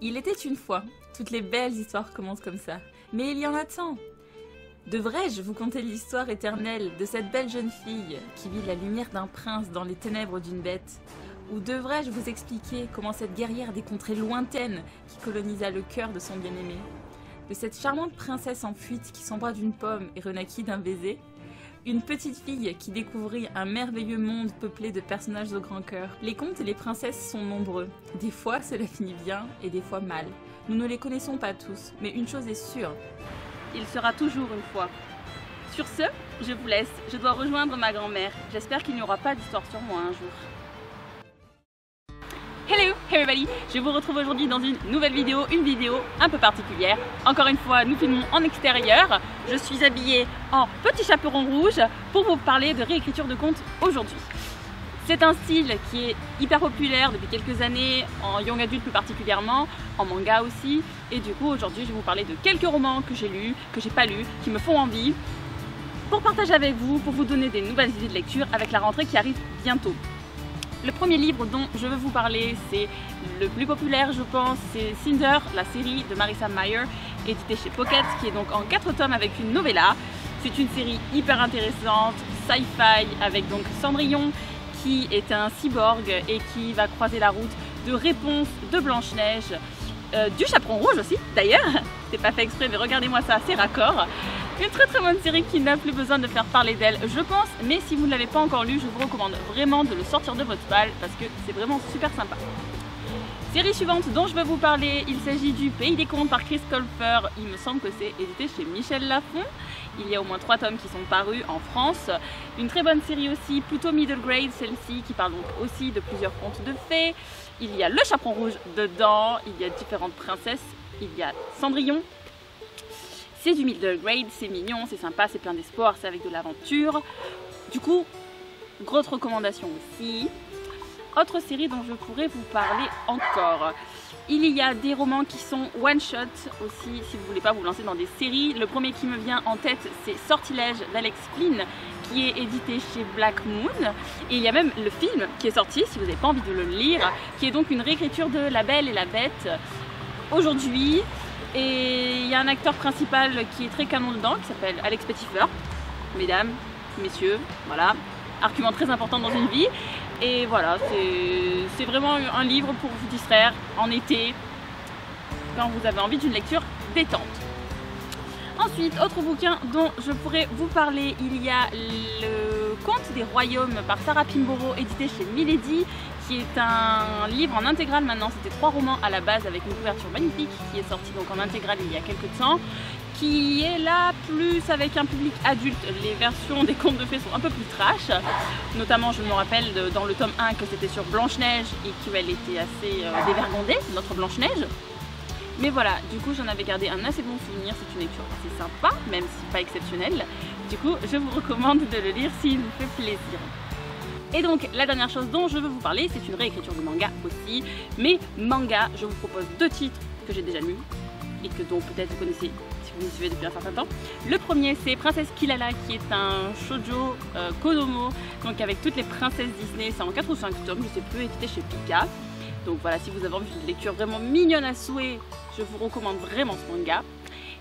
Il était une fois. Toutes les belles histoires commencent comme ça. Mais il y en a tant. Devrais-je vous conter l'histoire éternelle de cette belle jeune fille qui vit la lumière d'un prince dans les ténèbres d'une bête? Ou devrais-je vous expliquer comment cette guerrière des contrées lointaines qui colonisa le cœur de son bien-aimé? De cette charmante princesse en fuite qui s'embra d'une pomme et renaquit d'un baiser? Une petite fille qui découvrit un merveilleux monde peuplé de personnages au grand cœur. Les contes et les princesses sont nombreux. Des fois, cela finit bien et des fois mal. Nous ne les connaissons pas tous, mais une chose est sûre. Il sera toujours une fois. Sur ce, je vous laisse. Je dois rejoindre ma grand-mère. J'espère qu'il n'y aura pas d'histoire sur moi un jour. Hello everybody, je vous retrouve aujourd'hui dans une nouvelle vidéo, une vidéo un peu particulière. Encore une fois, nous filmons en extérieur. Je suis habillée en petit chaperon rouge pour vous parler de réécriture de contes aujourd'hui. C'est un style qui est hyper populaire depuis quelques années, en young adulte plus particulièrement, en manga aussi. Et du coup, aujourd'hui, je vais vous parler de quelques romans que j'ai lus, que j'ai pas lus, qui me font envie, pour partager avec vous, pour vous donner des nouvelles idées de lecture avec la rentrée qui arrive bientôt. Le premier livre dont je veux vous parler, c'est le plus populaire je pense, c'est Cinder, la série de Marissa Meyer, éditée chez Pocket, qui est donc en 4 tomes avec une novella. C'est une série hyper intéressante, sci-fi, avec donc Cendrillon, qui est un cyborg et qui va croiser la route de Réponse, de Blanche-Neige, du Chaperon Rouge aussi d'ailleurs, c'est pas fait exprès mais regardez-moi ça, c'est raccord. Une très bonne série qui n'a plus besoin de faire parler d'elle je pense, mais si vous ne l'avez pas encore lu, je vous recommande vraiment de le sortir de votre palle parce que c'est vraiment super sympa. Série suivante dont je vais vous parler, il s'agit du Pays des Contes par Chris Colfer, il me semble que c'est édité chez Michel Lafon. Il y a au moins 3 tomes qui sont parus en France. Une très bonne série aussi, plutôt middle grade celle-ci, qui parle donc aussi de plusieurs contes de fées. Il y a le Chaperon Rouge dedans, il y a différentes princesses, il y a Cendrillon. C'est du middle grade, c'est mignon, c'est sympa, c'est plein d'espoir, c'est avec de l'aventure. Du coup, grosse recommandation aussi. Autre série dont je pourrais vous parler encore. Il y a des romans qui sont one-shot aussi, si vous ne voulez pas vous lancer dans des séries. Le premier qui me vient en tête, c'est Sortilège d'Alex Flynn, qui est édité chez Black Moon. Et il y a même le film qui est sorti, si vous n'avez pas envie de le lire, qui est donc une réécriture de La Belle et la Bête aujourd'hui. Et il y a un acteur principal qui est très canon dedans, qui s'appelle Alex Pettyfer. Mesdames, messieurs, voilà. Argument très important dans une vie. Et voilà, c'est vraiment un livre pour vous distraire en été, quand vous avez envie d'une lecture détente. Ensuite, autre bouquin dont je pourrais vous parler, il y a le Conte des Royaumes par Sarah Pinborough, édité chez Milady, qui est un livre en intégrale maintenant. C'était 3 romans à la base avec une couverture magnifique qui est sortie donc en intégrale il y a quelques temps, qui est là plus avec un public adulte. Les versions des contes de fées sont un peu plus trash, notamment je me rappelle dans le tome 1 que c'était sur Blanche-Neige et qu'elle était assez dévergondée, notre Blanche-Neige. Mais voilà, du coup j'en avais gardé un assez bon souvenir, c'est une lecture assez sympa, même si pas exceptionnelle. Du coup je vous recommande de le lire s'il vous fait plaisir. Et donc la dernière chose dont je veux vous parler, c'est une réécriture de manga aussi. Mais manga, je vous propose 2 titres que j'ai déjà lus et que dont peut-être vous connaissez si vous me suivez depuis un certain temps. Le premier c'est Princesse Kilala, qui est un shoujo Kodomo, donc avec toutes les princesses Disney, c'est en 4 ou 5 tomes, je sais plus, édité chez Pika. Donc voilà, si vous avez envie d'une lecture vraiment mignonne à souhait, je vous recommande vraiment ce manga.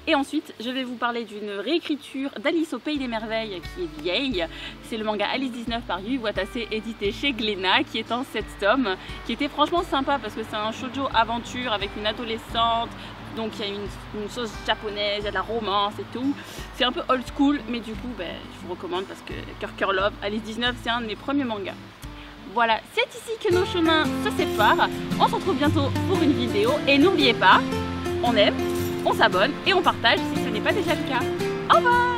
Et ensuite, je vais vous parler d'une réécriture d'Alice au Pays des Merveilles qui est vieille. C'est le manga Alice 19 par Yui Watase, édité chez Glénat, qui est en 7 tomes, qui était franchement sympa parce que c'est un shoujo aventure avec une adolescente. Donc il y a une sauce japonaise, il y a de la romance et tout. C'est un peu old school, mais du coup, je vous recommande parce que Cœur Love, Alice 19, c'est un de mes premiers mangas. Voilà, c'est ici que nos chemins se séparent. On se retrouve bientôt pour une vidéo. Et n'oubliez pas, on aime, on s'abonne et on partage si ce n'est pas déjà le cas. Au revoir!